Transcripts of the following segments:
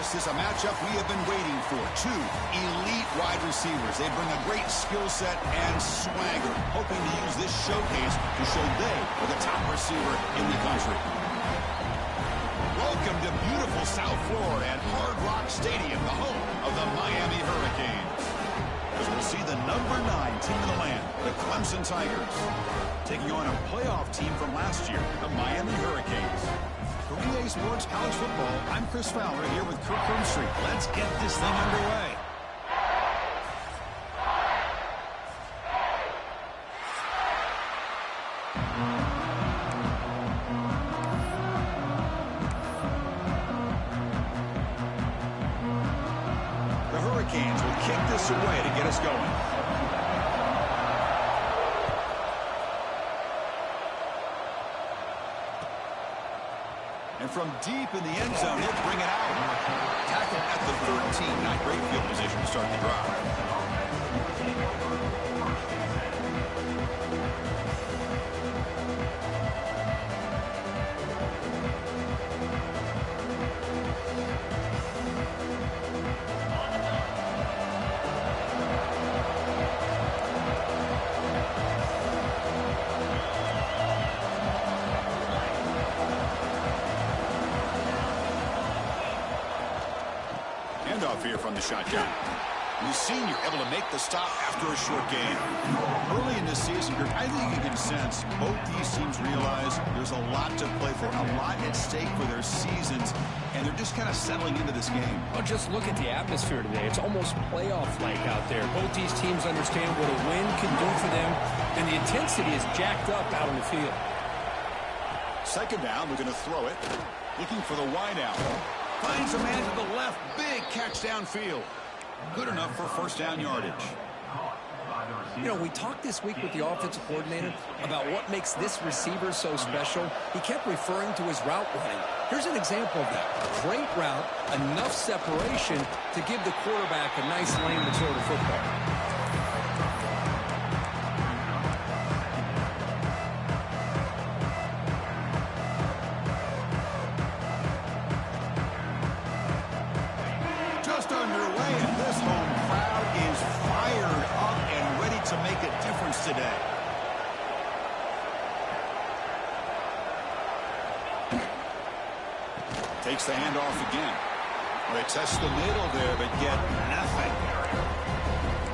This is a matchup we have been waiting for. Two elite wide receivers. They bring a great skill set and swagger, hoping to use this showcase to show they are the top receiver in the country. Welcome to beautiful South Florida and Hard Rock Stadium, the home of the Miami Hurricanes. As we'll see the #9 team in the land, the Clemson Tigers, taking on a playoff team from last year, the Miami Hurricanes. For EA Sports College Football, I'm Chris Fowler here with Kirk Street. Let's get this thing underway. The Hurricanes will kick this away to get us going. And from deep in the end zone, he'll bring it out. Tackle at the 13. Not great field position to start the drive. handoff here from the shotgun. The senior able to make the stop after a short gain. Early in this season, I think you can sense both these teams realize there's a lot to play for, a lot at stake for their seasons, and they're just kind of settling into this game. Well, just look at the atmosphere today. It's almost playoff-like out there. Both these teams understand what a win can do for them, and the intensity is jacked up out on the field. Second down, we're going to throw it. Looking for the wide out. Finds a man to the left. Big catch downfield. Good enough for first down yardage. You know, we talked this week with the offensive coordinator about what makes this receiver so special. He kept referring to his route running. Here's an example of that. Great route, enough separation to give the quarterback a nice lane to throw the football. Today. Takes the handoff again. They test the middle there, but get nothing.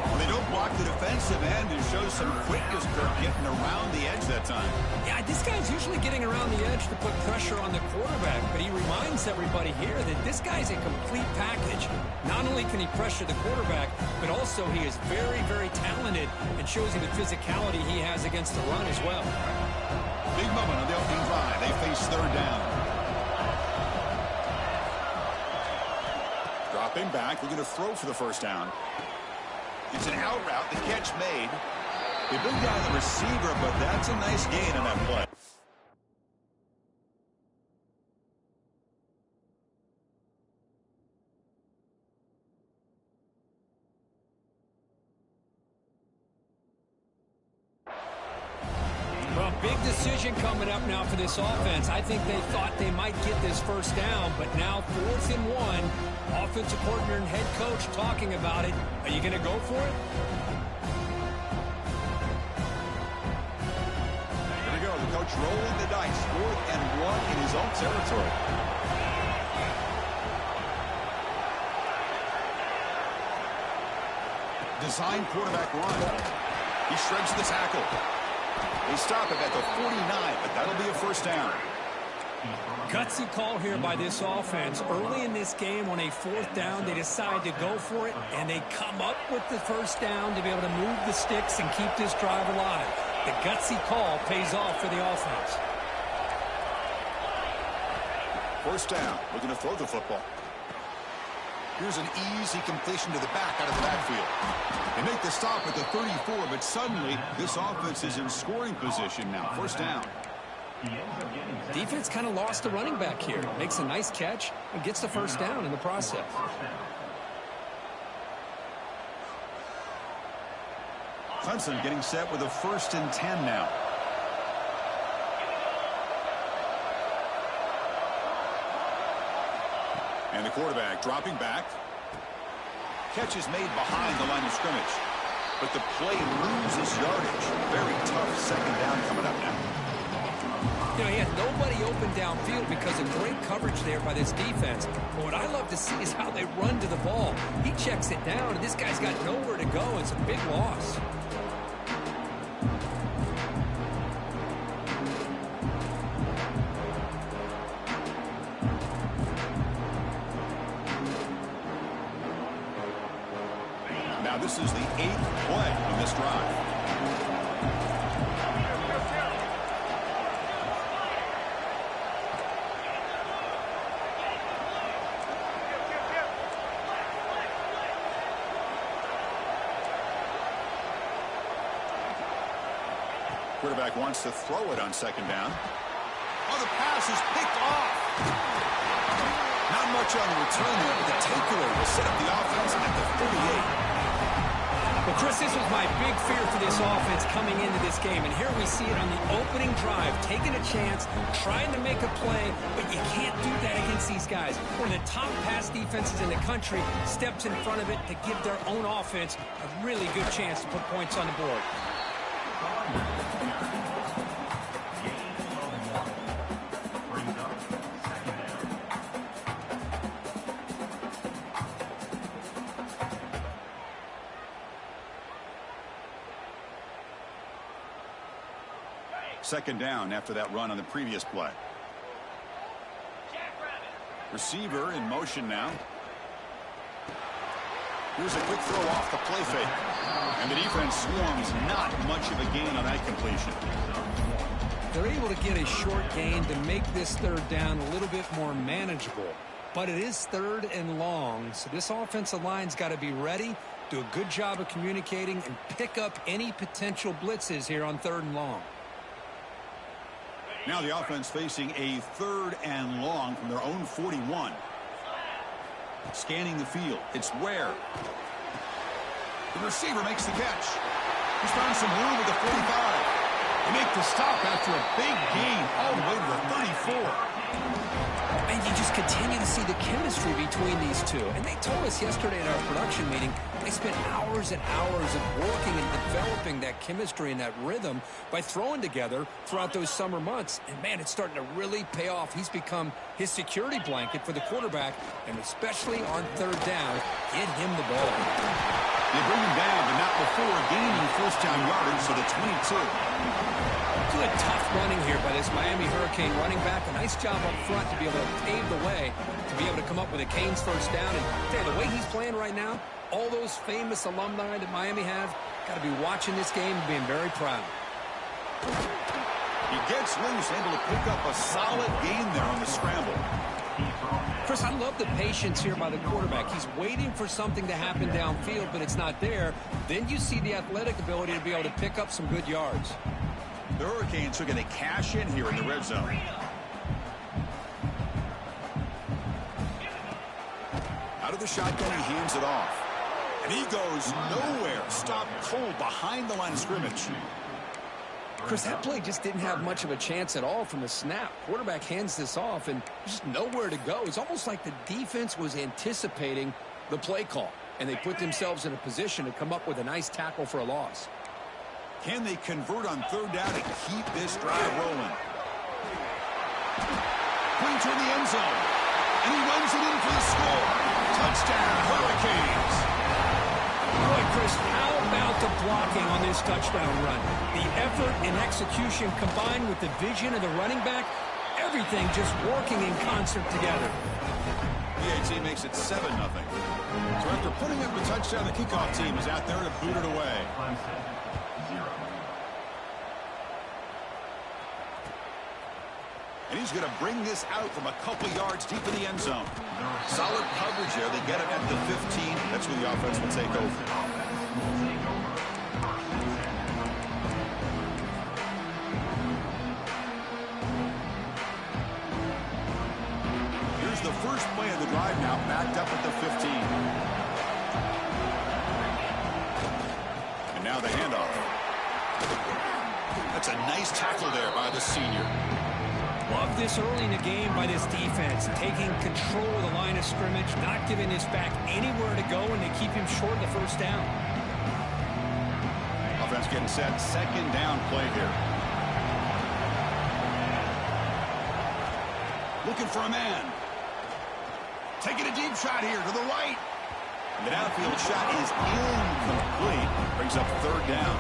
Well, they don't block the defensive end and show some quickness for getting around the edge that time. Yeah, this guy's usually getting around the edge to put pressure on the quarterback, but he reminds everybody here that this guy's a complete package. Not only can he pressure the quarterback, but also he is very, very talented and shows you the physicality he has against the run as well. Big moment on the opening drive. They face third down. Dropping back. We're going to throw for the first down. It's an out route. The catch made. They bring down the receiver, but that's a nice gain on that play. Well, big decision coming up now for this offense. I think they thought they might get this first down, but now 4th and 1. Offensive coordinator and head coach talking about it. Are you going to go for it? There we go. The coach rolling the dice. 4th and 1 in his own territory. Design quarterback run. He shreds the tackle. They stop him at the 49, but that'll be a first down. Gutsy call here by this offense. Early in this game on a 4th down, they decide to go for it, and they come up with the first down to be able to move the sticks and keep this drive alive. The gutsy call pays off for the offense. First down. We're going to throw the football. Here's an easy completion to the back out of the backfield. They make the stop at the 34, but suddenly this offense is in scoring position now. First down. Defense kind of lost the running back here. Makes a nice catch and gets the first down in the process. Clemson getting set with a 1st and 10 now. And the quarterback dropping back. Catch is made behind the line of scrimmage. But the play loses yardage. Very tough second down coming up now. You know, he had nobody open downfield because of great coverage there by this defense. But what I love to see is how they run to the ball. He checks it down, and this guy's got nowhere to go. It's a big loss. Now this is the 8th play of this drive. Quarterback wants to throw it on second down. Oh, the pass is picked off. Not much on the return there, but the takeaway will set up the offense at the 48. Well, Chris, this was my big fear for this offense coming into this game, and here we see it on the opening drive, taking a chance, trying to make a play, but you can't do that against these guys. One of the top pass defenses in the country steps in front of it to give their own offense a really good chance to put points on the board. Second down after that run on the previous play. Receiver in motion now. Here's a quick throw off the play fake. And the defense swarms, not much of a gain on that completion. They're able to get a short gain to make this third down a little bit more manageable. But it is third and long, so this offensive line's got to be ready, do a good job of communicating, and pick up any potential blitzes here on third and long. Now the offense facing a third and long from their own 41. Scanning the field. It's Ware. The receiver makes the catch. He's found some room at the 45. They make the stop after a big gain all the way to the 34. And you just continue to see the chemistry between these two. And they told us yesterday in our production meeting, they spent hours and hours of working and developing that chemistry and that rhythm by throwing together throughout those summer months. And, man, it's starting to really pay off. He's become his security blanket for the quarterback, and especially on third down, get him the ball. They bring him down, but not before gaining first down yardage to the 22. Good tough running here by this Miami Hurricane running back. A nice job up front to be able to pave the way to be able to come up with a Canes first down. And tell you, the way he's playing right now, all those famous alumni that Miami have got to be watching this game and being very proud. He gets loose, able to pick up a solid gain there on the scramble. Chris, I love the patience here by the quarterback. He's waiting for something to happen downfield, but it's not there. Then you see the athletic ability to be able to pick up some good yards. The Hurricanes are going to cash in here in the red zone. Out of the shotgun, he hands it off. And he goes nowhere. Stopped cold behind the line of scrimmage. Chris, that play just didn't have much of a chance at all from the snap. Quarterback hands this off, and there's just nowhere to go. It's almost like the defense was anticipating the play call, and they put themselves in a position to come up with a nice tackle for a loss. Can they convert on third down and keep this drive rolling? Going toward the end zone. And he runs it in for the score. Touchdown, Hurricanes. Boy, Chris, how about the blocking on this touchdown run? The effort and execution combined with the vision of the running back, everything just working in concert together. PAT makes it 7-0. So after putting up the touchdown, the kickoff team is out there to boot it away. And he's going to bring this out from a couple yards deep in the end zone. Solid coverage there. They get it at the 15. That's where the offense will take over. Here's the first play of the drive now, backed up at the 15. And now the handoff. That's a nice tackle there by the senior. Love this early in the game by this defense, taking control of the line of scrimmage, not giving this back anywhere to go, and they keep him short of the first down. Offense getting set, second down play here. Looking for a man. Taking a deep shot here to the right. And the downfield shot is incomplete. Brings up third down.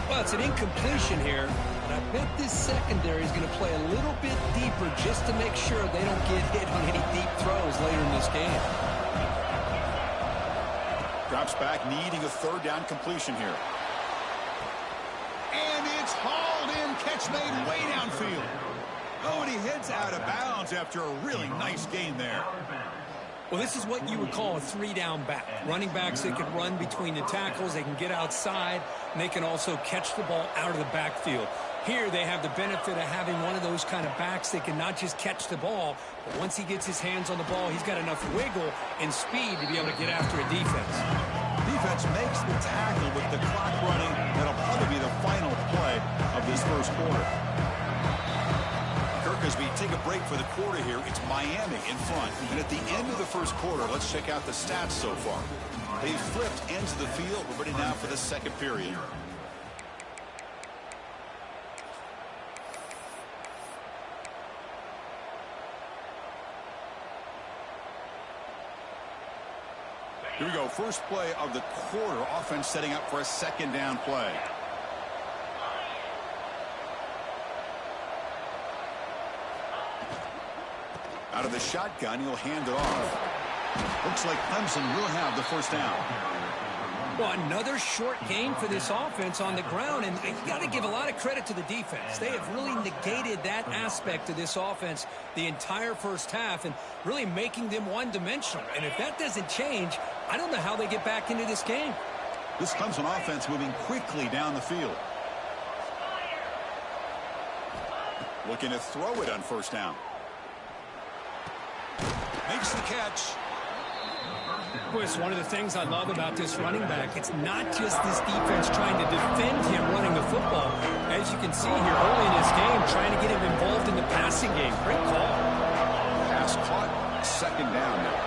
Well, it's an incompletion here. I bet this secondary is going to play a little bit deeper just to make sure they don't get hit on any deep throws later in this game. Drops back, needing a third down completion here. And it's hauled in, catch made way downfield. Oh, and he heads out of bounds after a really nice gain there. Well, this is what you would call a three-down back. Running backs that can run between the tackles, they can get outside, and they can also catch the ball out of the backfield. Here they have the benefit of having one of those kind of backs that can not just catch the ball, but once he gets his hands on the ball, he's got enough wiggle and speed to be able to get after a defense. Defense makes the tackle with the clock running. That'll probably be the final play of this first quarter. Kirk, as we take a break for the quarter here, it's Miami in front. And at the end of the first quarter, let's check out the stats so far. They've flipped ends of the field. We're ready now for the second period. Here we go. First play of the quarter. Offense setting up for a second down play. Out of the shotgun, he'll hand it off. Looks like Clemson will have the first down. Well, another short game for this offense on the ground, and you got to give a lot of credit to the defense. They have really negated that aspect of this offense the entire first half and really making them one-dimensional. And if that doesn't change, I don't know how they get back into this game. This Clemson offense moving quickly down the field. Looking to throw it on first down. Makes the catch. Well, it's one of the things I love about this running back. It's not just this defense trying to defend him running the football. As you can see here early in this game, trying to get him involved in the passing game. Great call. Pass caught. Second down now.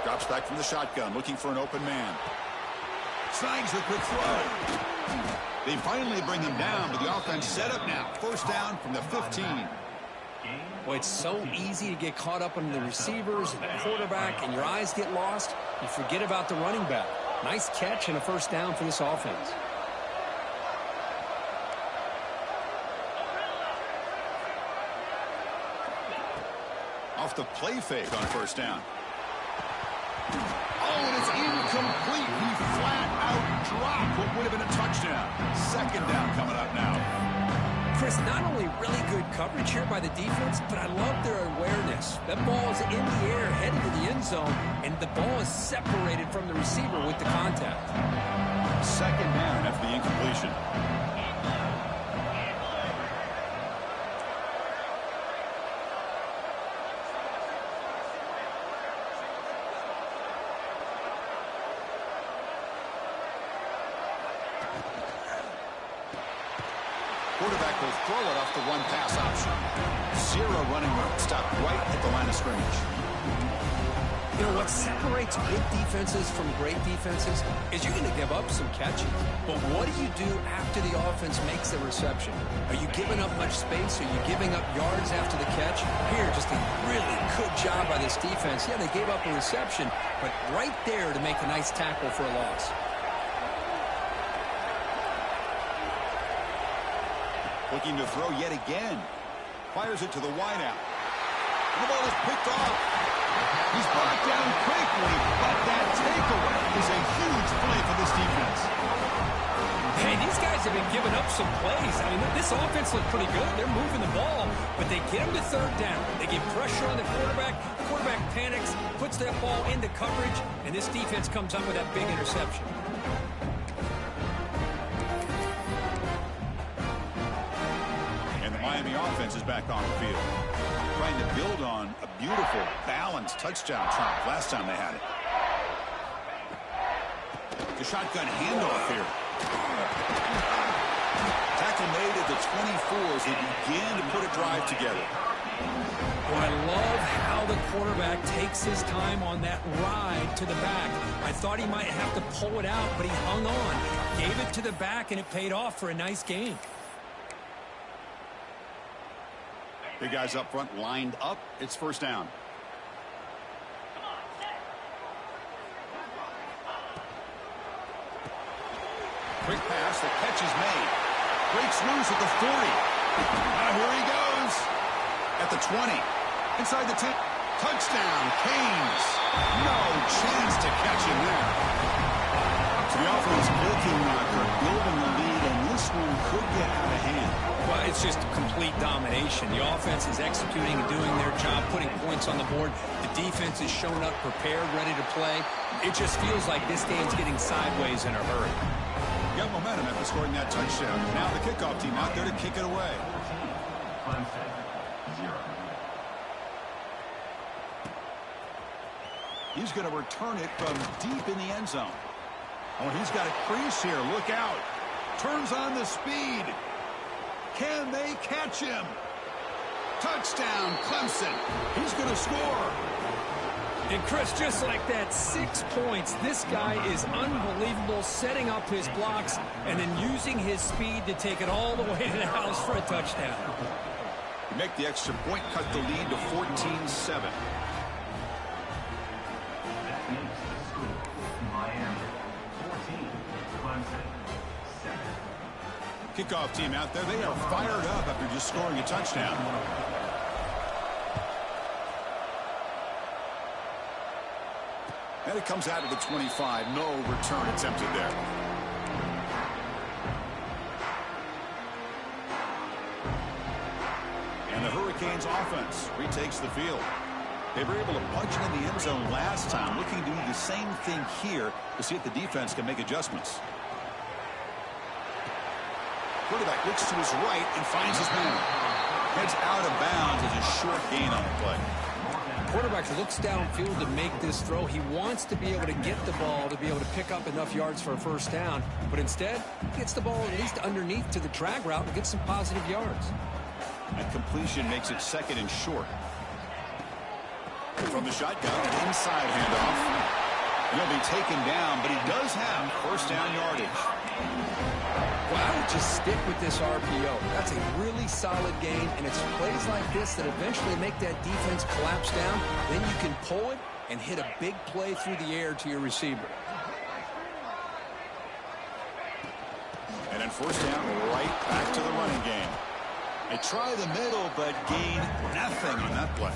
Drops back from the shotgun, looking for an open man. Snags the quick throw. They finally bring him down, but the offense set up now. First down from the 15. Well, it's so easy to get caught up on the receivers and the quarterback, and your eyes get lost. You forget about the running back. Nice catch and a first down for this offense. Off the play fake on first down. Oh, and it's incomplete. He flat out dropped what would have been a touchdown. Second down coming up now. Chris, not only really good coverage here by the defense, but I love their awareness. That ball is in the air, headed to the end zone, and the ball is separated from the receiver with the contact. Second down after the incompletion. Quarterback will throw it off the one-pass option. Zero running room. Stopped right at the line of scrimmage. You know, what separates good defenses from great defenses is you're going to give up some catching. But what do you do after the offense makes the reception? Are you giving up much space? Are you giving up yards after the catch? Here, just a really good job by this defense. Yeah, they gave up a reception, but right there to make a nice tackle for a loss. Looking to throw yet again. Fires it to the wideout. The ball is picked off. He's brought down quickly, but that takeaway is a huge play for this defense. Hey, these guys have been giving up some plays. I mean, this offense looked pretty good. They're moving the ball, but they get him to third down. They get pressure on the quarterback. The quarterback panics, puts that ball into coverage, and this defense comes up with that big interception. Miami offense is back on the field, trying to build on a beautiful, balanced touchdown drive last time they had it. The shotgun handoff here. Tackle made at the 24 as they begin to put a drive together. Well, I love how the quarterback takes his time on that ride to the back. I thought he might have to pull it out, but he hung on, gave it to the back, and it paid off for a nice game. Big guys up front lined up. It's first down. Quick pass. The catch is made. Breaks loose at the 40. Now here he goes. At the 20. Inside the 10. Touchdown, Canes. No chance to catch him there. So the offense looking for building the lead, and this one could get out of hand. Well, it's just complete domination. The offense is executing and doing their job, putting points on the board. The defense is showing up prepared, ready to play. It just feels like this game's getting sideways in a hurry. Got momentum after scoring that touchdown. Now the kickoff team out there to kick it away. He's going to return it from deep in the end zone. Oh, he's got a crease here. Look out. Turns on the speed. Can they catch him? Touchdown, Clemson. He's going to score. And Chris, just like that, 6 points. This guy is unbelievable, setting up his blocks and then using his speed to take it all the way to the house for a touchdown. Make the extra point, cut the lead to 14-7. Kickoff team out there. They are fired up after to scoring a touchdown. And it comes out of the 25. No return attempted there. And the Hurricanes offense retakes the field. They were able to punch it in the end zone last time, looking to do the same thing here to see if the defense can make adjustments. Quarterback looks to his right and finds his man. Heads out of bounds as a short gain on the play. Quarterback looks downfield to make this throw. He wants to be able to get the ball to be able to pick up enough yards for a first down, but instead he gets the ball at least underneath to the drag route and gets some positive yards. And completion makes it second and short. From the shotgun, an inside handoff. He'll be taken down, but he does have first down yardage. Well, I would just stick with this RPO. That's a really solid gain, and it's plays like this that eventually make that defense collapse down. Then you can pull it and hit a big play through the air to your receiver. And then first down, right back to the running game. They try the middle, but gain nothing on that play.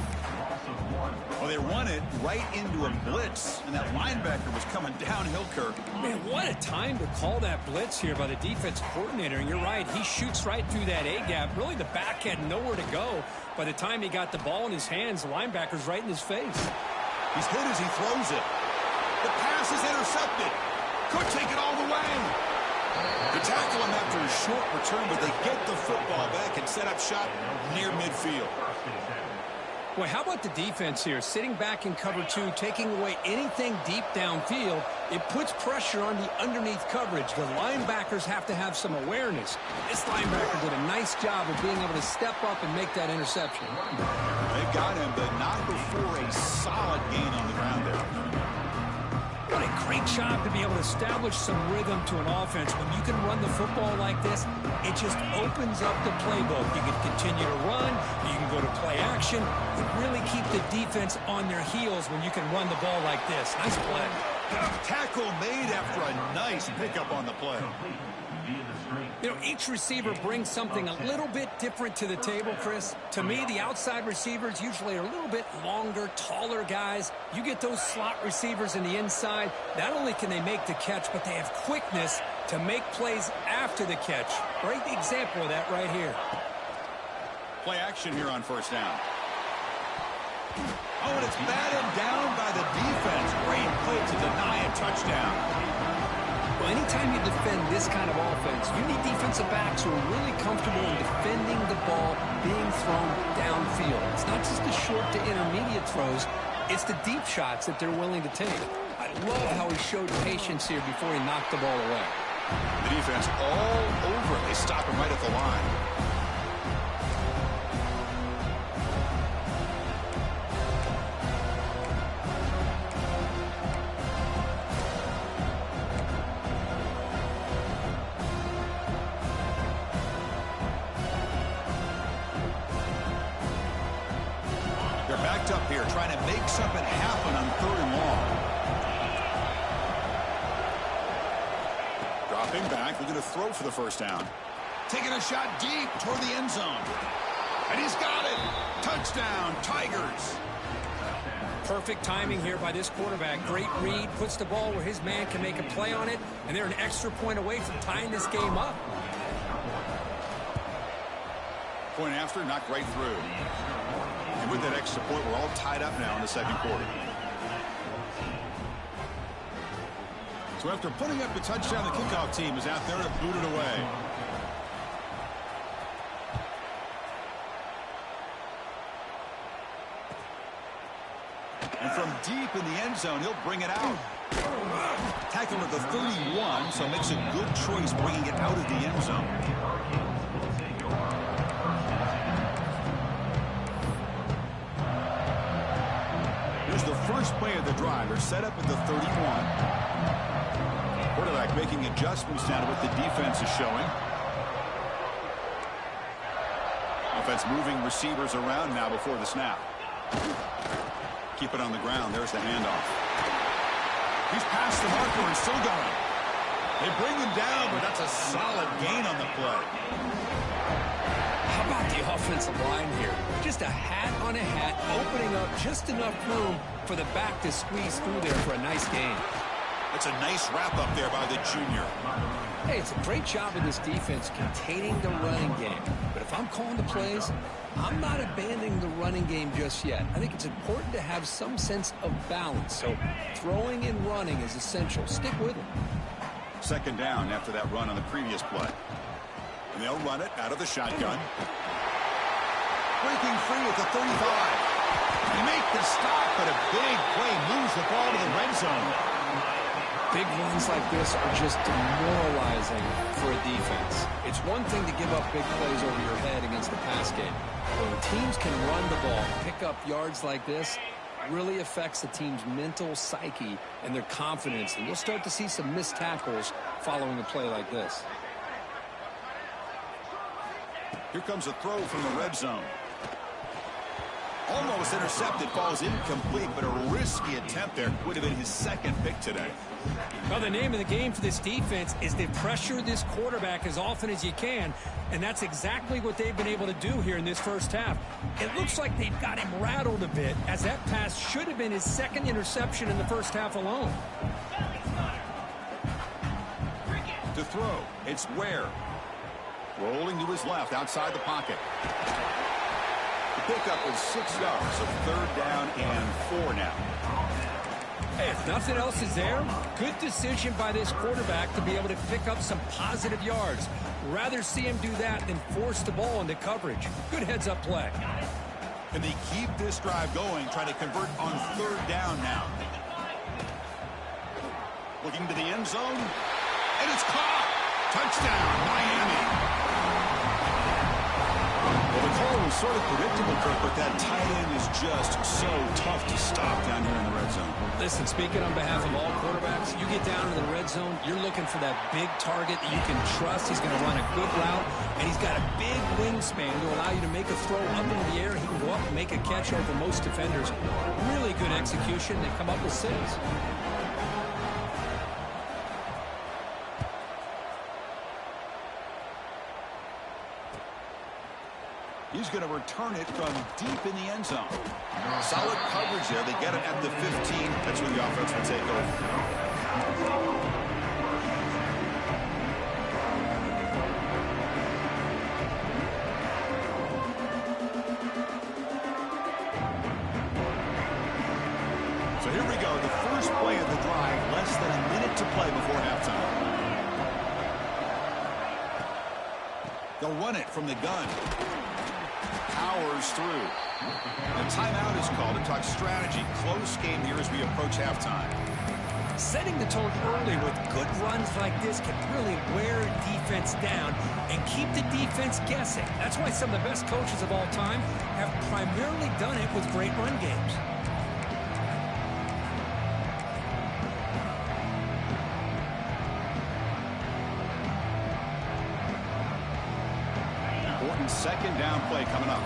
Well, they run it right into a blitz, and that linebacker was coming downhill, Kirk. Man, what a time to call that blitz here by the defense coordinator. And you're right, he shoots right through that A-gap. Really, the back had nowhere to go. By the time he got the ball in his hands, the linebacker's right in his face. He's hit as he throws it. The pass is intercepted. Could take it all the way. They tackle him after a short return, but they get the football back and set up shop near midfield. Boy, how about the defense here? Sitting back in cover two, taking away anything deep downfield. It puts pressure on the underneath coverage. The linebackers have to have some awareness. This linebacker did a nice job of being able to step up and make that interception. They've got him, but not before a solid gain on the ground there. What a great job to be able to establish some rhythm to an offense. When you can run the football like this, it just opens up the playbook. You can continue to run. You can go to play action. You really keep the defense on their heels when you can run the ball like this. Nice play. Tackle made after a nice pickup on the play. You know, each receiver brings something a little bit different to the table, Chris. To me, the outside receivers usually are a little bit longer, taller guys. You get those slot receivers in the inside, not only can they make the catch, but they have quickness to make plays after the catch. Great example of that right here. Play action here on first down. Oh, and it's batted down by the defense. Great play to deny a touchdown. Well, anytime you defend this kind of offense, you need defensive backs who are really comfortable in defending the ball being thrown downfield. It's not just the short to intermediate throws, it's the deep shots that they're willing to take. I love how he showed patience here before he knocked the ball away. The defense all over it. They stop him right at the line. Up here trying to make something happen on third and long. Dropping back, looking to throw for the first down. Taking a shot deep toward the end zone. And he's got it. Touchdown, Tigers. Perfect timing here by this quarterback. Great read, puts the ball where his man can make a play on it, and they're an extra point away from tying this game up. Point after, knocked right through. And with that extra point, we're all tied up now in the second quarter. So after putting up the touchdown, the kickoff team is out there to boot it away. And from deep in the end zone, he'll bring it out. Tackled at the 31, so makes a good choice bringing it out of the end zone. Here's the first play of the drive. They're set up at the 31. Quarterback making adjustments now to what the defense is showing. Offense moving receivers around now before the snap. Keep it on the ground. There's the handoff. He's past the marker and still going. They bring him down, but that's a solid gain on the play. How about the offensive line here. Just a hat on a hat, opening up just enough room for the back to squeeze through there for a nice gain. It's a nice wrap-up there by the junior. Hey, it's a great job of this defense containing the running game. But if I'm calling the plays, I'm not abandoning the running game just yet. I think it's important to have some sense of balance. So throwing and running is essential. Stick with it. Second down after that run on the previous play. And they'll run it out of the shotgun. Breaking free at the 35. They make the stop, but a big play moves the ball to the red zone. Big runs like this are just demoralizing for a defense. It's one thing to give up big plays over your head against the pass game. But when teams can run the ball, pick up yards like this, really affects the team's mental psyche and their confidence. And you'll start to see some missed tackles following a play like this. Here comes a throw from the red zone. Almost intercepted, falls incomplete, but a risky attempt there. Would have been his second pick today. Well, the name of the game for this defense is to pressure this quarterback as often as you can, and that's exactly what they've been able to do here in this first half. It looks like they've got him rattled a bit, as that pass should have been his second interception in the first half alone. To throw, it's Ware. Rolling to his left, outside the pocket. The pickup is 6 yards, so third down and 4 now. Hey, if nothing else is there, good decision by this quarterback to be able to pick up some positive yards. Rather see him do that than force the ball into coverage. Good heads-up play. And they keep this drive going, trying to convert on third down now. Looking to the end zone, and it's caught. Touchdown, Miami. Well, the call was sort of predictable, Kirk, but that tight end is just so tough to stop down here in the red zone. Listen, speaking on behalf of all quarterbacks, you get down in the red zone, you're looking for that big target that you can trust. He's going to run a good route, and he's got a big wingspan to allow you to make a throw up into the air. He can go up and make a catch over most defenders. Really good execution. They come up with 6. He's going to return it from deep in the end zone. Solid coverage there. They get it at the 15. That's where the offense will take over. So here we go. The first play of the drive. Less than a minute to play before halftime. They'll run it from the gun. Powers through. A timeout is called to talk strategy. Close game here as we approach halftime. Setting the tone early with good runs like this can really wear a defense down and keep the defense guessing. That's why some of the best coaches of all time have primarily done it with great run games. Second down play coming up.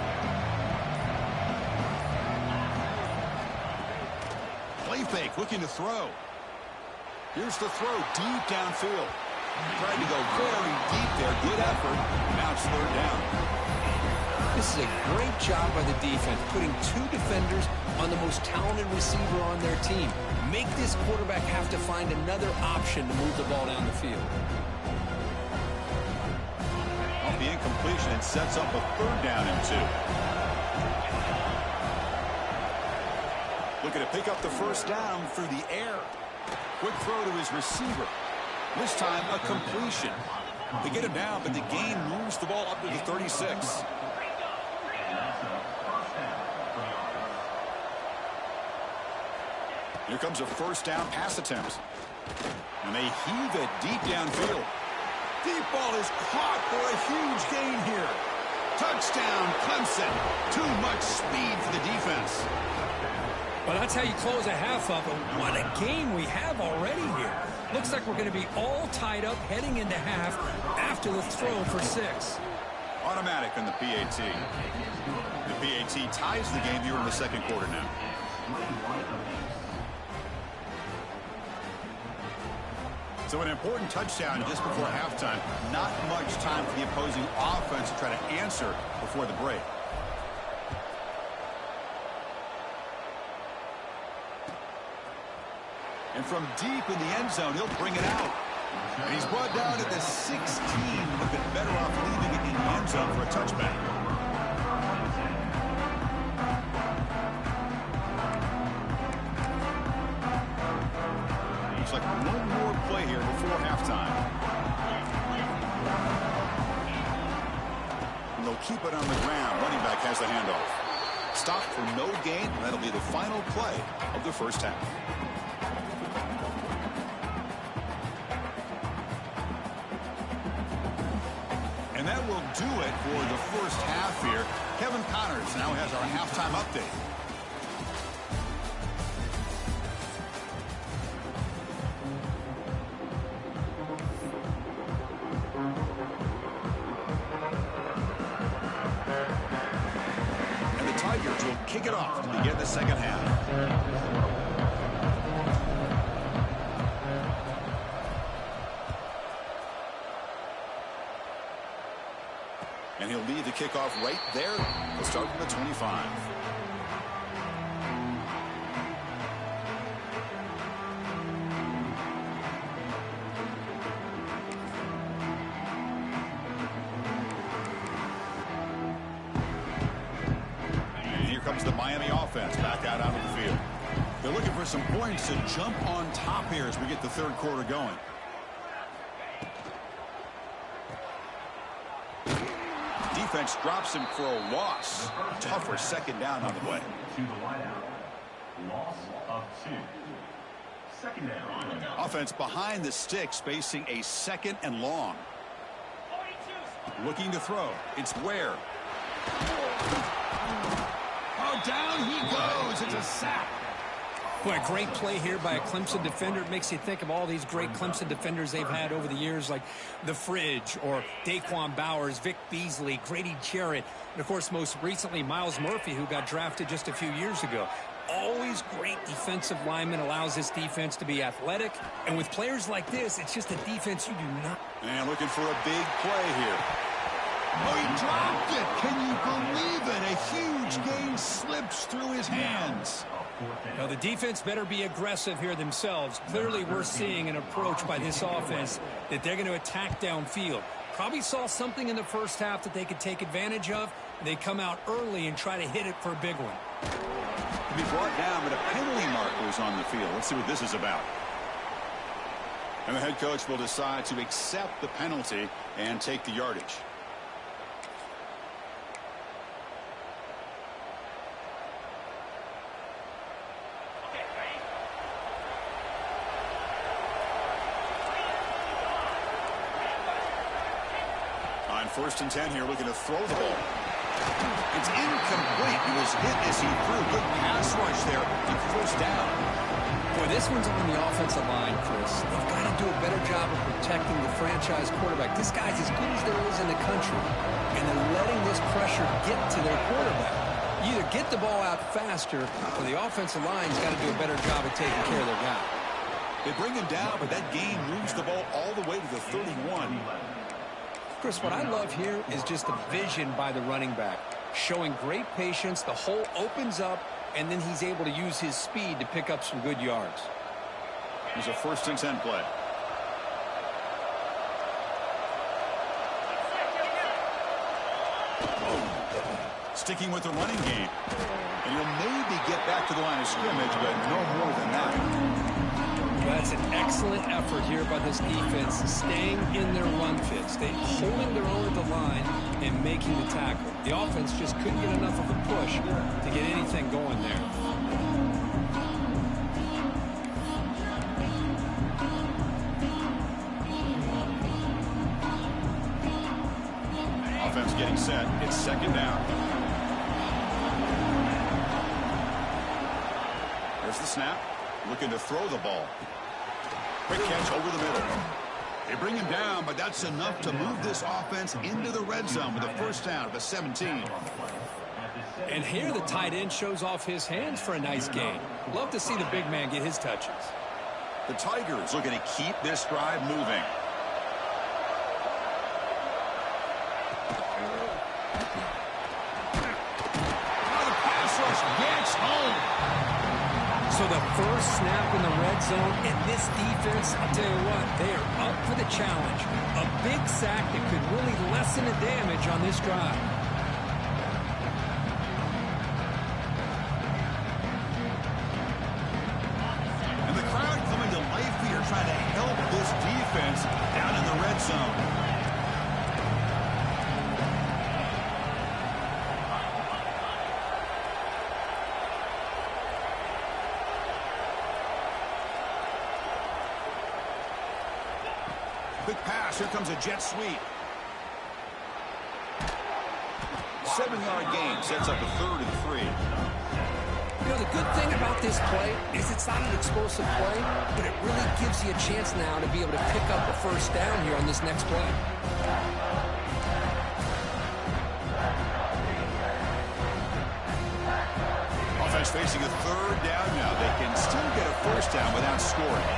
Play fake, looking to throw. Here's the throw, deep downfield. Tried to go very deep there. Good effort. Now it's third down. This is a great job by the defense, putting 2 defenders on the most talented receiver on their team. Make this quarterback have to find another option to move the ball down the field. The incompletion, it sets up a third down and 2. Looking to pick up the first down through the air. Quick throw to his receiver. This time a completion. They get him down, but the gain moves the ball up to the 36. Here comes a first down pass attempt. And they heave it deep downfield. Deep ball is caught for a huge gain here. Touchdown, Clemson. Too much speed for the defense. Well, that's how you close a half up. And what a game we have already here. Looks like we're going to be all tied up heading into half after the throw for 6. Automatic on the PAT. The PAT ties the game here in the second quarter now. So an important touchdown just before halftime. Not much time for the opposing offense to try to answer before the break. And from deep in the end zone, he'll bring it out. And he's brought down at the 16. Would have been better off leaving it in the end zone for a touchback. Looks like one more play here before halftime. And they'll keep it on the ground. Running back has the handoff. Stopped for no gain. That'll be the final play of the first half. And that will do it for the first half here. Kevin Connors now has our halftime update. And the Tigers will kick it off to begin the second half. And he'll lead the kickoff right there. We'll start from the 25. And here comes the Miami offense back out onto the field. They're looking for some points to jump on top here as we get the third quarter going. Defense drops him for a loss. Tougher second down on the way. To the wideout. Loss of 2. Second down. Offense behind the sticks, facing a second and long. Looking to throw. It's Ware. Oh, down he goes. It's a sack. Boy, a great play here by a Clemson defender. It makes you think of all these great Clemson defenders they've had over the years, like the Fridge or Daquan Bowers, Vic Beasley, Grady Jarrett, and, of course, most recently, Miles Murphy, who got drafted just a few years ago. Always great defensive lineman, allows this defense to be athletic. And with players like this, it's just a defense you do not. And looking for a big play here. Oh, he dropped it. Can you believe it? A huge gain slips through his hands. Now, the defense better be aggressive here themselves. Clearly, we're seeing an approach by this offense that they're going to attack downfield. Probably saw something in the first half that they could take advantage of. They come out early and try to hit it for a big one. To be brought down, but a penalty marker is on the field. Let's see what this is about. And the head coach will decide to accept the penalty and take the yardage. First and 10 here, looking to throw the ball. It's incomplete. He was hit as he threw. Good pass rush there. First down. Boy, this one's on the offensive line, Chris. They've got to do a better job of protecting the franchise quarterback. This guy's as good as there is in the country, and they're letting this pressure get to their quarterback. You either get the ball out faster, or the offensive line's got to do a better job of taking care of their guy. They bring him down, but that gain moves the ball all the way to the 31. Chris, what I love here is just the vision by the running back. Showing great patience, the hole opens up, and then he's able to use his speed to pick up some good yards. Here's a first and 10 play. Sticking with the running game. And he'll maybe get back to the line of scrimmage, but no more than that. That's an excellent effort here by this defense, staying in their run fits. They holding their own at the line and making the tackle. The offense just couldn't get enough of a push to get anything going there. Offense getting set. It's second down. There's the snap. Looking to throw the ball. Quick catch over the middle. They bring him down, but that's enough to move this offense into the red zone with a first down at the 17. And here the tight end shows off his hands for a nice gain. Love to see the big man get his touches. The Tigers looking to keep this drive moving. Now the pass rush gets home. So the first snap in the red zone, and this defense, I'll tell you what, they are up for the challenge. A big sack that could really lessen the damage on this drive. And the crowd coming to life here, trying to help this defense down in the red zone. Quick pass. Here comes a jet sweep. 7-yard gain sets up a 3rd and 3. You know, the good thing about this play is it's not an explosive play, but it really gives you a chance now to be able to pick up a first down here on this next play. Offense facing a 3rd down now. They can still get a first down without scoring.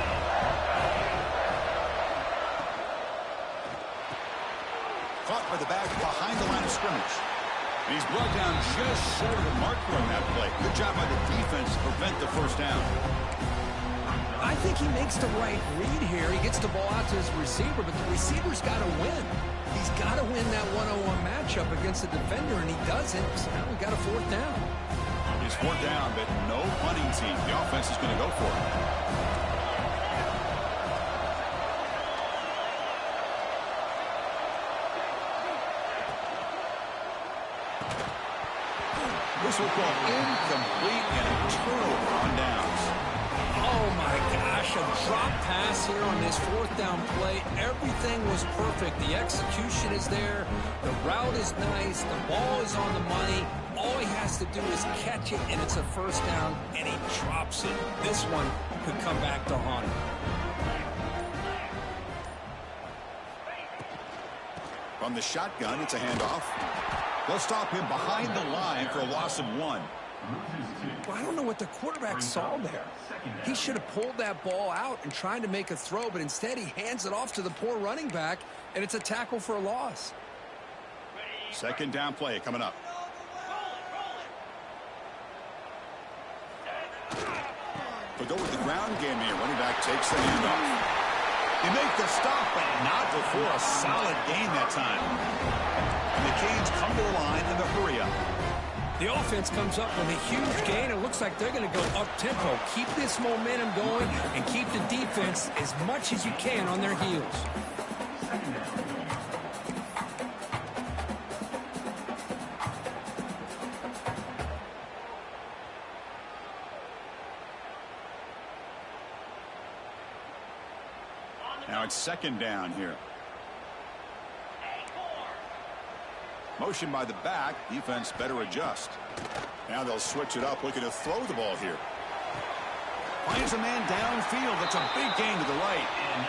Caught by the back behind the line of scrimmage. And he's brought down just short of the marker on that play. Good job by the defense to prevent the first down. I think he makes the right read here. He gets the ball out to his receiver, but the receiver's got to win. He's got to win that one-on-one matchup against the defender, and he doesn't. So now we got a 4th down. It's 4th down, but no punting team. The offense is going to go for it. This will call incomplete and a turnover on downs. Oh, my gosh, a drop pass here on this 4th down play. Everything was perfect. The execution is there. The route is nice. The ball is on the money. All he has to do is catch it, and it's a first down, and he drops it. This one could come back to haunt him. From the shotgun, it's a handoff. They'll stop him behind the line for a loss of 1. Well, I don't know what the quarterback saw there. He should have pulled that ball out and tried to make a throw, but instead he hands it off to the poor running back, and it's a tackle for a loss. 2nd down play coming up. They'll go with the ground game here. Running back takes the handoff. They make the stop, but not before a solid gain that time. And the Canes come to the line in the hurry up. The offense comes up with a huge gain. It looks like they're going to go up-tempo. Keep this momentum going and keep the defense as much as you can on their heels. Now it's 2nd down here. Motion by the back. Defense better adjust. Now they'll switch it up, looking to throw the ball here. Finds a man downfield. That's a big gain to the right.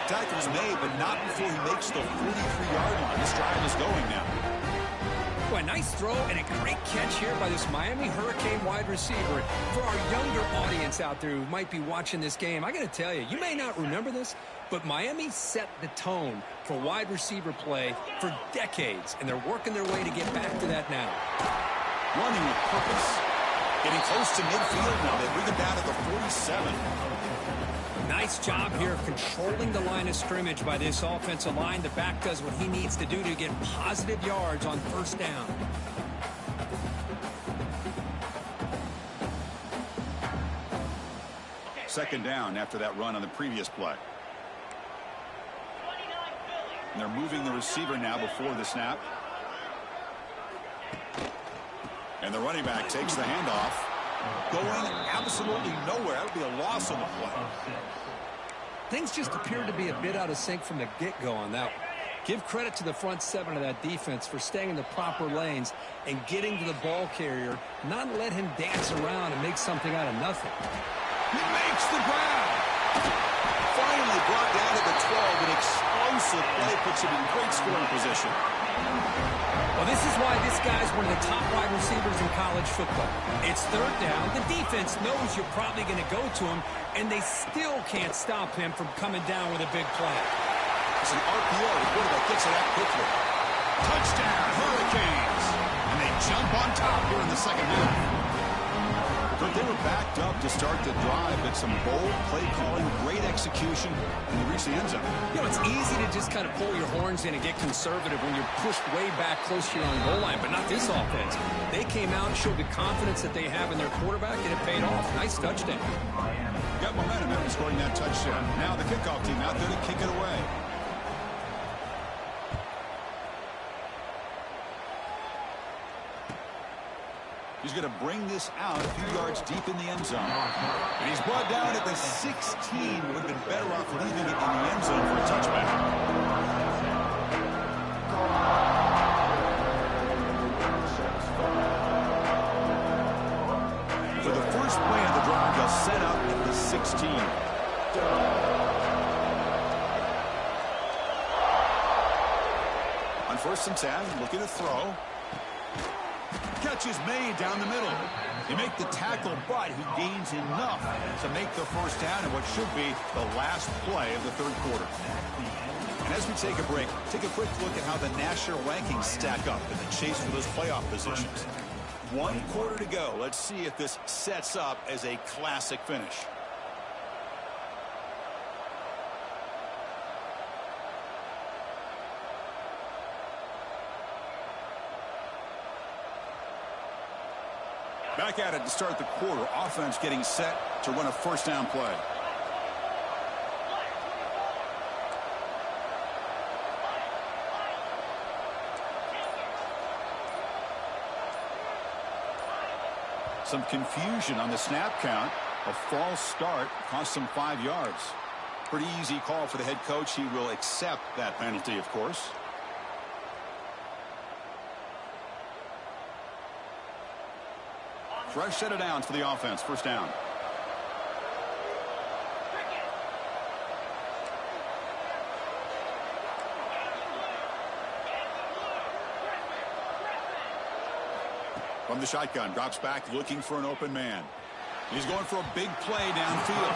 Tackle's made, but not before he makes the 43-yard line. This drive is going now. Well, a nice throw and a great catch here by this Miami Hurricane wide receiver. For our younger audience out there who might be watching this game, I got to tell you, you may not remember this, but Miami set the tone for wide receiver play for decades, and they're working their way to get back to that now. Running with purpose. Getting close to midfield now. They bring it down to the 47. Nice job here of controlling the line of scrimmage by this offensive line. The back does what he needs to do to get positive yards on first down. Second down after that run on the previous play. And they're moving the receiver now before the snap. And the running back takes the handoff. Going absolutely nowhere. That would be a loss on the play. Things just appeared to be a bit out of sync from the get-go on that one. Give credit to the front 7 of that defense for staying in the proper lanes and getting to the ball carrier, not let him dance around and make something out of nothing. He makes the grab. Finally brought down to the 12. An explosive play puts him in great scoring position. Well, this is why this guy's one of the top wide receivers in college football. It's third down. The defense knows you're probably going to go to him, and they still can't stop him from coming down with a big play. It's an RPO. The quarterback gets it out quickly. Touchdown, Hurricanes! And they jump on top here in the second half. But they were backed up to start the drive, but some bold play calling, great execution, and they reached the end zone. You know, it's easy to just kind of pull your horns in and get conservative when you're pushed way back close to your own goal line, but not this offense. They came out and showed the confidence that they have in their quarterback, and it paid off. Nice touchdown. Got momentum after scoring that touchdown. Now the kickoff team out there to kick it away. He's going to bring this out a few yards deep in the end zone. And he's brought down at the 16. Would have been better off leaving it in the end zone for a touchback. For the first play of the drive, they'll set up at the 16. On 1st and 10, looking to throw. Catch is made down the middle. They make the tackle, but he gains enough to make the first down in what should be the last play of the third quarter. And as we take a break, take a quick look at how the national rankings stack up in the chase for those playoff positions. 1 quarter to go. Let's see if this sets up as a classic finish. Back at it to start the quarter. Offense getting set to run a first down play. Some confusion on the snap count. A false start cost them 5 yards. Pretty easy call for the head coach. He will accept that penalty, of course. Fresh set of downs for the offense. First down. From the shotgun, drops back looking for an open man. He's going for a big play downfield.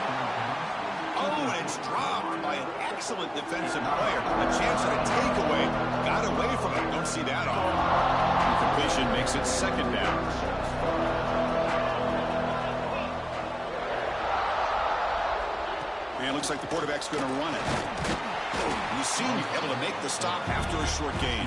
Oh, and it's dropped by an excellent defensive player. A chance at a takeaway. Got away from it. Don't see that often. Completion makes it second down. And it looks like the quarterback's going to run it. He's senior, able to make the stop after a short gain.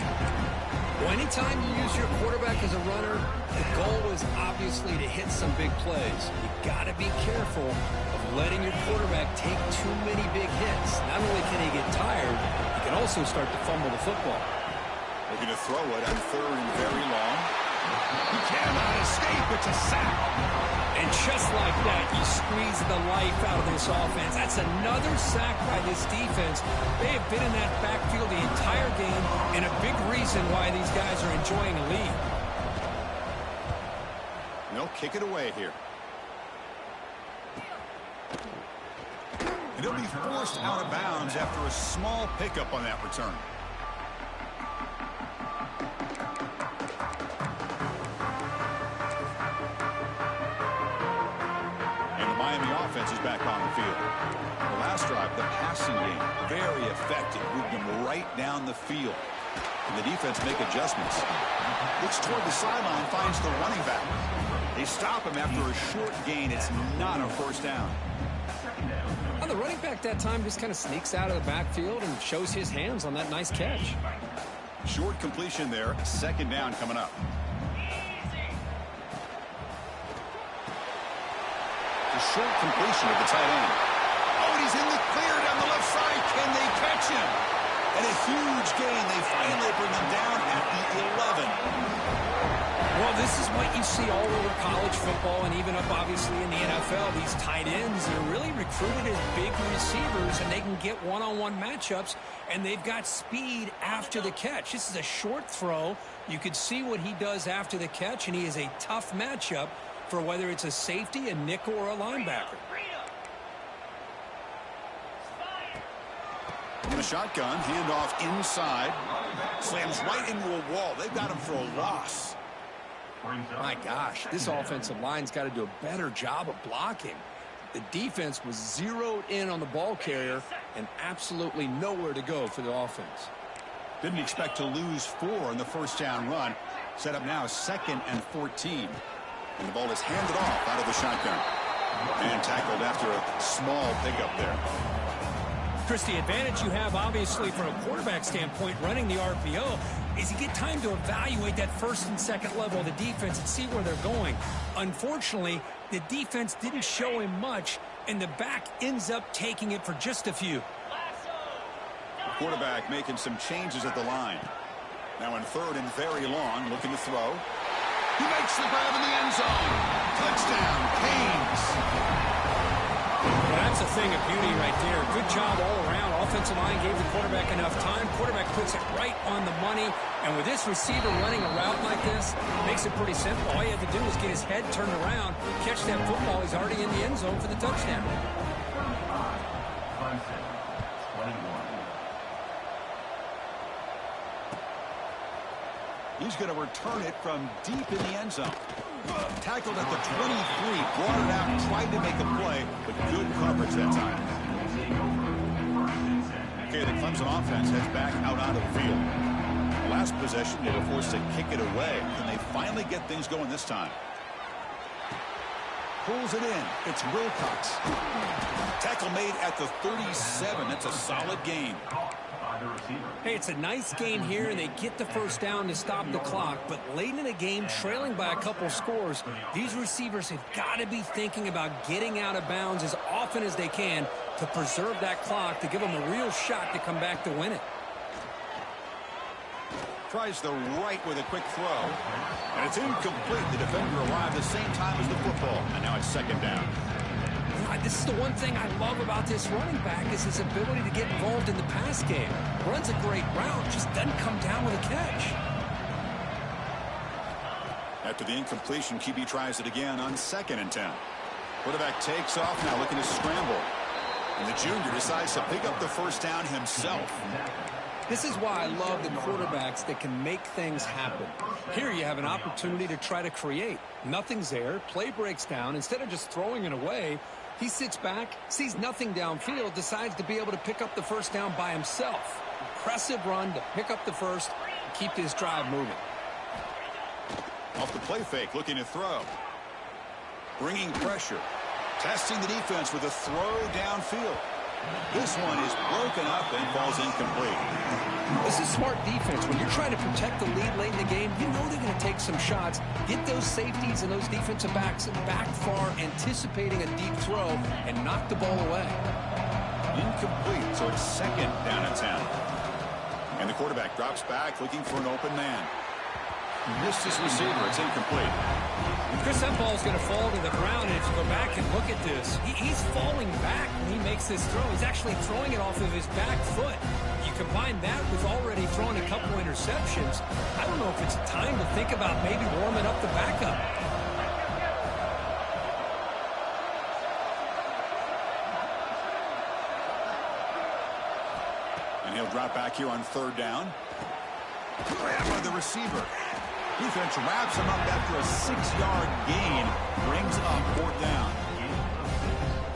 Well, anytime you use your quarterback as a runner, the goal is obviously to hit some big plays. You got to be careful of letting your quarterback take too many big hits. Not only can he get tired, he can also start to fumble the football. Looking to throw it on third and very long. He cannot escape. It's a sack. And just like that, you squeeze the life out of this offense. That's another sack by this defense. They have been in that backfield the entire game, and a big reason why these guys are enjoying a lead. They'll kick it away here. And he'll be forced out of bounds after a small pickup on that return. Offense is back on the field. The last drive, the passing game, very effective. Moved them right down the field. And the defense make adjustments. Looks toward the sideline, finds the running back. They stop him after a short gain. It's not a first down. Well, the running back that time just kind of sneaks out of the backfield and shows his hands on that nice catch. Short completion there. Second down coming up. Short completion of the tight end. Oh, and he's in the clear down the left side. Can they catch him? And a huge gain. They finally bring him down at the 11. Well, this is what you see all over college football and even up, obviously, in the NFL. These tight ends are really recruited as big receivers, and they can get one-on-one matchups, and they've got speed after the catch. This is a short throw. You could see what he does after the catch, and he is a tough matchup for whether it's a safety, a nickel, or a linebacker. From the shotgun, handoff inside. Slams right into a wall. They've got him for a loss. My gosh, this offensive line's got to do a better job of blocking. The defense was zeroed in on the ball carrier and absolutely nowhere to go for the offense. Didn't expect to lose 4 on the first down run. Set up now 2nd and 14. And the ball is handed off out of the shotgun. And tackled after a small pickup there. Chris, the advantage you have, obviously, from a quarterback standpoint, running the RPO, is you get time to evaluate that first and second level of the defense and see where they're going. Unfortunately, the defense didn't show him much, and the back ends up taking it for just a few. The quarterback making some changes at the line. Now in 3rd and very long, looking to throw. He makes the grab in the end zone. Touchdown, Canes. Well, that's a thing of beauty right there. Good job all around. Offensive line gave the quarterback enough time. Quarterback puts it right on the money. And with this receiver running a route like this, makes it pretty simple. All you have to do is get his head turned around, catch that football. He's already in the end zone for the touchdown. He's going to return it from deep in the end zone. Tackled at the 23, brought it out, tried to make a play, but good coverage that time. Okay, the Clemson offense heads back out onto the field. The last possession, they were forced to kick it away. Can they finally get things going this time? Pulls it in. It's Wilcox. Tackle made at the 37. That's a solid gain. Hey, it's a nice game here, and they get the first down to stop the clock. But late in the game, trailing by a couple scores, these receivers have got to be thinking about getting out of bounds as often as they can to preserve that clock, to give them a real shot to come back to win it. Tries the right with a quick throw. And it's incomplete. The defender arrived the same time as the football. And now it's 2nd down. This is the one thing I love about this running back is his ability to get involved in the pass game. Runs a great route, just doesn't come down with a catch. After the incompletion, QB tries it again on 2nd and 10. Quarterback takes off now, looking to scramble. And the junior decides to pick up the first down himself. This is why I love the quarterbacks that can make things happen. Here you have an opportunity to try to create. Nothing's there. Play breaks down. Instead of just throwing it away, he sits back, sees nothing downfield, decides to be able to pick up the first down by himself. Impressive run to pick up the first and keep this drive moving. Off the play fake, looking to throw. Bringing pressure. Testing the defense with a throw downfield. This one is broken up and falls incomplete. This is smart defense. When you're trying to protect the lead late in the game, you know they're going to take some shots. Get those safeties and those defensive backs back far, anticipating a deep throw, and knock the ball away. Incomplete, so it's 2nd down and 10. And the quarterback drops back, looking for an open man. Missed his receiver. It's incomplete. Chris, that ball's going to fall to the ground, and if you go back and look at this, he's falling back when he makes this throw. He's actually throwing it off of his back foot. You combine that with already throwing a couple interceptions, I don't know if it's time to think about maybe warming up the backup. And he'll drop back here on 3rd down. Grab by the receiver. Defense wraps him up after a 6-yard gain. Brings up 4th down.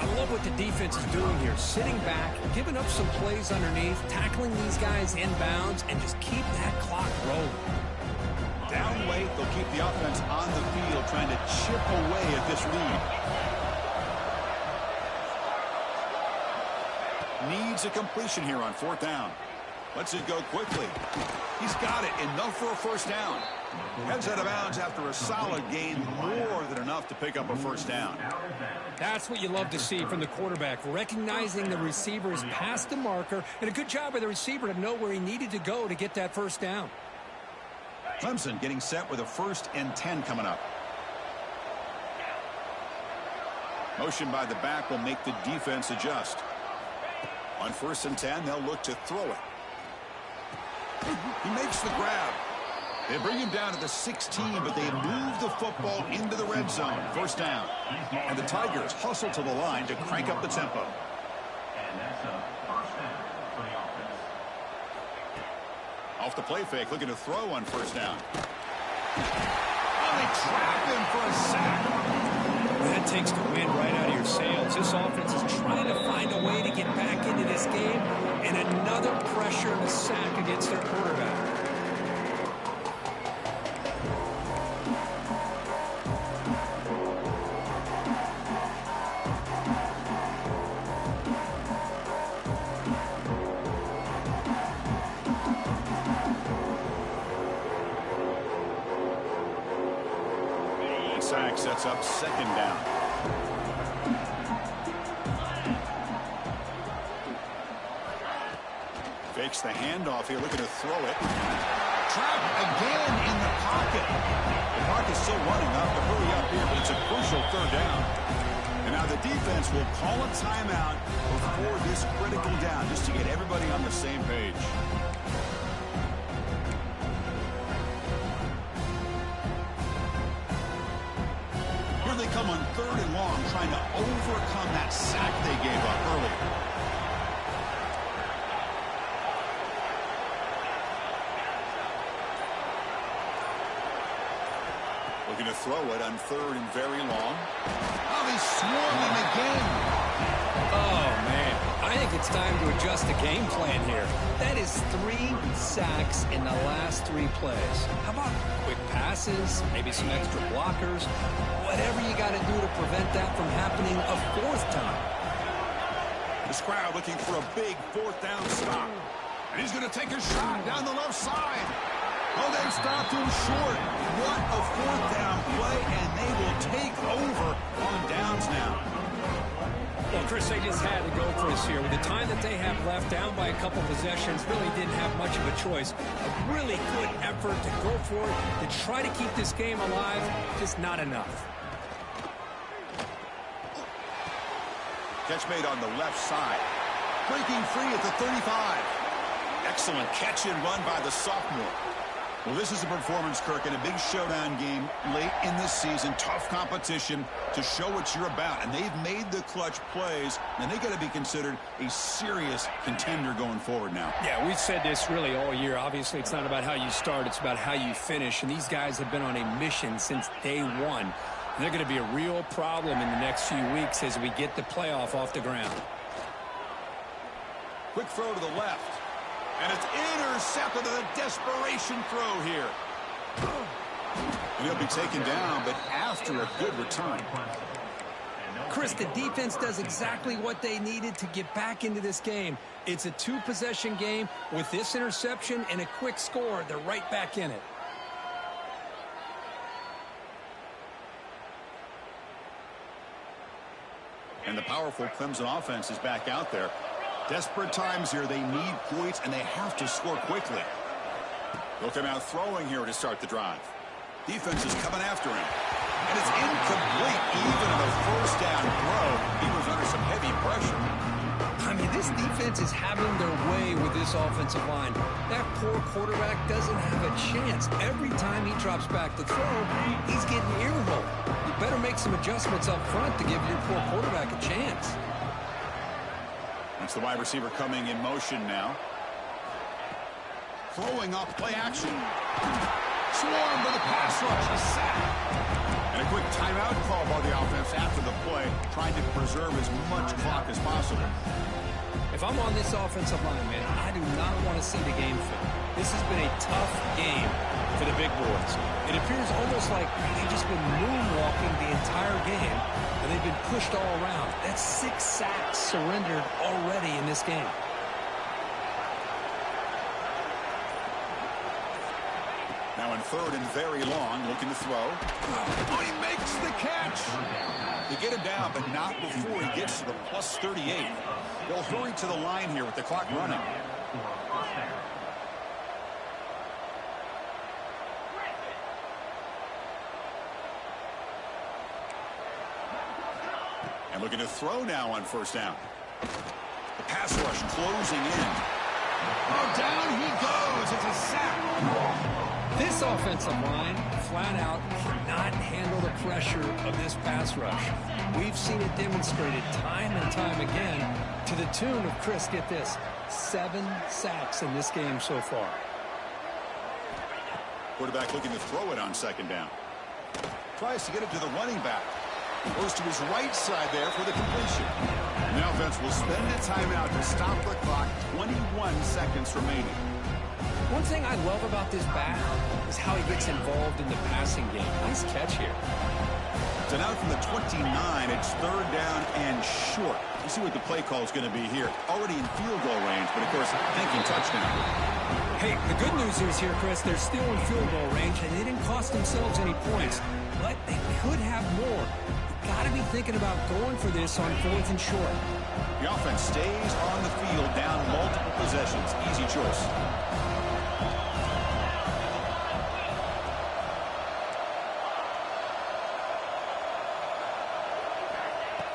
I love what the defense is doing here. Sitting back, giving up some plays underneath, tackling these guys inbounds, and just keep that clock rolling. Down late, they'll keep the offense on the field, trying to chip away at this lead. Needs a completion here on 4th down. Lets it go quickly. He's got it. Enough for a first down. Heads out of bounds after a solid gain. More than enough to pick up a first down. That's what you love to see from the quarterback. Recognizing the receiver is past the marker. And a good job by the receiver to know where he needed to go to get that first down. Clemson getting set with a 1st and 10 coming up. Motion by the back will make the defense adjust. On 1st and 10, they'll look to throw it. He makes the grab. They bring him down to the 16, but they move the football into the red zone. First down. And the Tigers hustle to the line to crank up the tempo. And that's a first down for the offense. Off the play fake, looking to throw on first down. Oh, they trap him for a sack. That takes the wind right out of your sails. This offense is trying to find a way to get back into this game, and another pressure and a sack against their quarterback. Sack sets up second down. Fakes the handoff here, looking to throw it. Trapped again in the pocket. The clock is still running up to hurry up here, but it's a crucial third down. And now the defense will call a timeout before this critical down, just to get everybody on the same page. They come on third and long, trying to overcome that sack they gave up early. Looking to throw it on third and very long. Oh, they swarm him again. Oh, man. I think it's time to adjust the game plan here. That is 3 sacks in the last 3 plays. How about quick passes, maybe some extra blockers, whatever you got to do to prevent that from happening a 4th time. This crowd looking for a big 4th down stop. And he's going to take a shot down the left side. Oh, they've stopped him short. What a 4th down play, and they will take over on downs now. Well, Chris, they just had to go for us here. With the time that they have left, down by a couple possessions, really didn't have much of a choice. A really good effort to go for it, to try to keep this game alive, just not enough. Catch made on the left side. Breaking free at the 35. Excellent catch and run by the sophomore. Well, this is a performance, Kirk, in a big showdown game late in this season. Tough competition to show what you're about. And they've made the clutch plays, and they got to be considered a serious contender going forward now. Yeah, we've said this really all year. Obviously, it's not about how you start. It's about how you finish. And these guys have been on a mission since day one. And they're going to be a real problem in the next few weeks as we get the playoff off the ground. Quick throw to the left. And it's intercepted on a desperation throw here. And he'll be taken down, but after a good return. Chris, the defense does exactly what they needed to get back into this game. It's a 2-possession game. With this interception and a quick score, they're right back in it. And the powerful Clemson offense is back out there. Desperate times here. They need points, and they have to score quickly. They'll come out throwing here to start the drive. Defense is coming after him. And it's incomplete. Even on the first down throw, he was under some heavy pressure. I mean, this defense is having their way with this offensive line. That poor quarterback doesn't have a chance. Every time he drops back to throw, he's getting earholed. You better make some adjustments up front to give your poor quarterback a chance. It's the wide receiver coming in motion now. Throwing off play action. Swarm to the pass rush. A sack. And a quick timeout call by the offense after the play, trying to preserve as much clock as possible. If I'm on this offensive line, man, I do not want to see the game film. This has been a tough game for the big boys. It appears almost like they've just been moonwalking the entire game, and they've been pushed all around. That's 6 sacks surrendered already in this game. Now in third and very long, looking to throw. Oh, he makes the catch. They get him down, but not before he gets to the plus 38. They'll hurry to the line here with the clock running. And looking to throw now on first down. The pass rush closing in. Oh, down he goes. It's a sack. This offensive line, flat out, cannot handle the pressure of this pass rush. We've seen it demonstrated time and time again to the tune of, Chris, get this, 7 sacks in this game so far. Quarterback looking to throw it on second down. Tries to get it to the running back. Goes to his right side there for the completion. And the offense will spend a timeout to stop the clock. 21 seconds remaining. One thing I love about this back is how he gets involved in the passing game. Nice catch here. So now from the 29, it's third down and short. You see what the play call is going to be here. Already in field goal range, but of course, thinking touchdown. Hey, the good news is here, Chris, they're still in field goal range, and they didn't cost themselves any points. But they could have more. You got to be thinking about going for this on 4th and short. The offense stays on the field, down multiple possessions. Easy choice.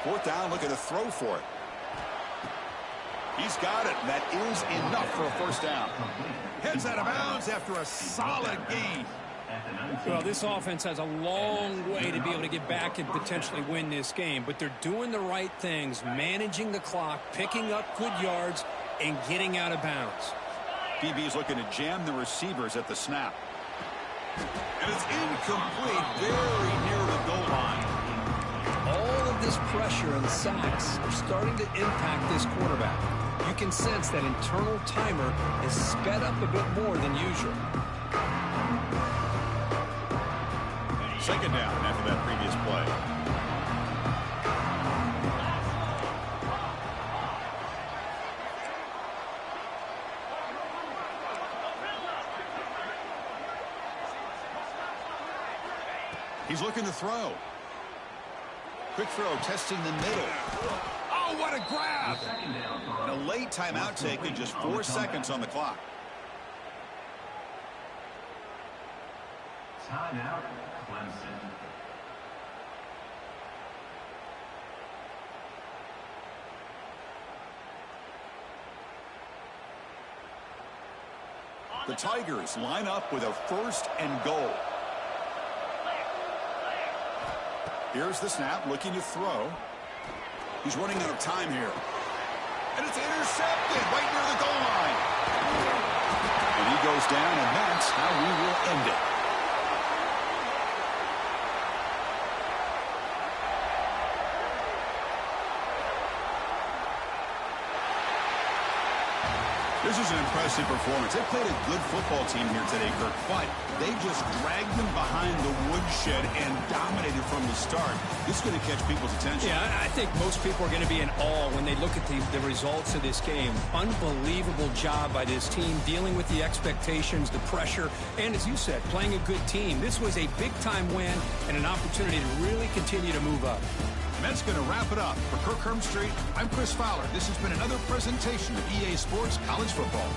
Fourth down, looking to throw for it. He's got it. That is enough for a first down. Heads out of bounds after a solid gain. Well, this offense has a long way to be able to get back and potentially win this game, but they're doing the right things, managing the clock, picking up good yards, and getting out of bounds. DB is looking to jam the receivers at the snap. And it's incomplete, very near the goal line. All of this pressure and sacks are starting to impact this quarterback. You can sense that internal timer is sped up a bit more than usual. Second down after that previous play. He's looking to throw. Quick throw, testing the middle. Oh, what a grab! And a late timeout taken, just 4 seconds on the clock. Timeout, Clemson. The Tigers line up with a 1st and goal. Here's the snap, looking to throw. He's running out of time here. And it's intercepted right near the goal line. And he goes down, and that's how we will end it. This is an impressive performance. They played a good football team here today, Kirk, but they just dragged them behind the woodshed and dominated from the start. This is going to catch people's attention. Yeah, I think most people are going to be in awe when they look at the results of this game. Unbelievable job by this team dealing with the expectations, the pressure, and as you said, playing a good team. This was a big-time win and an opportunity to really continue to move up. And that's going to wrap it up. For Kirk Street, I'm Chris Fowler. This has been another presentation of EA Sports College Football.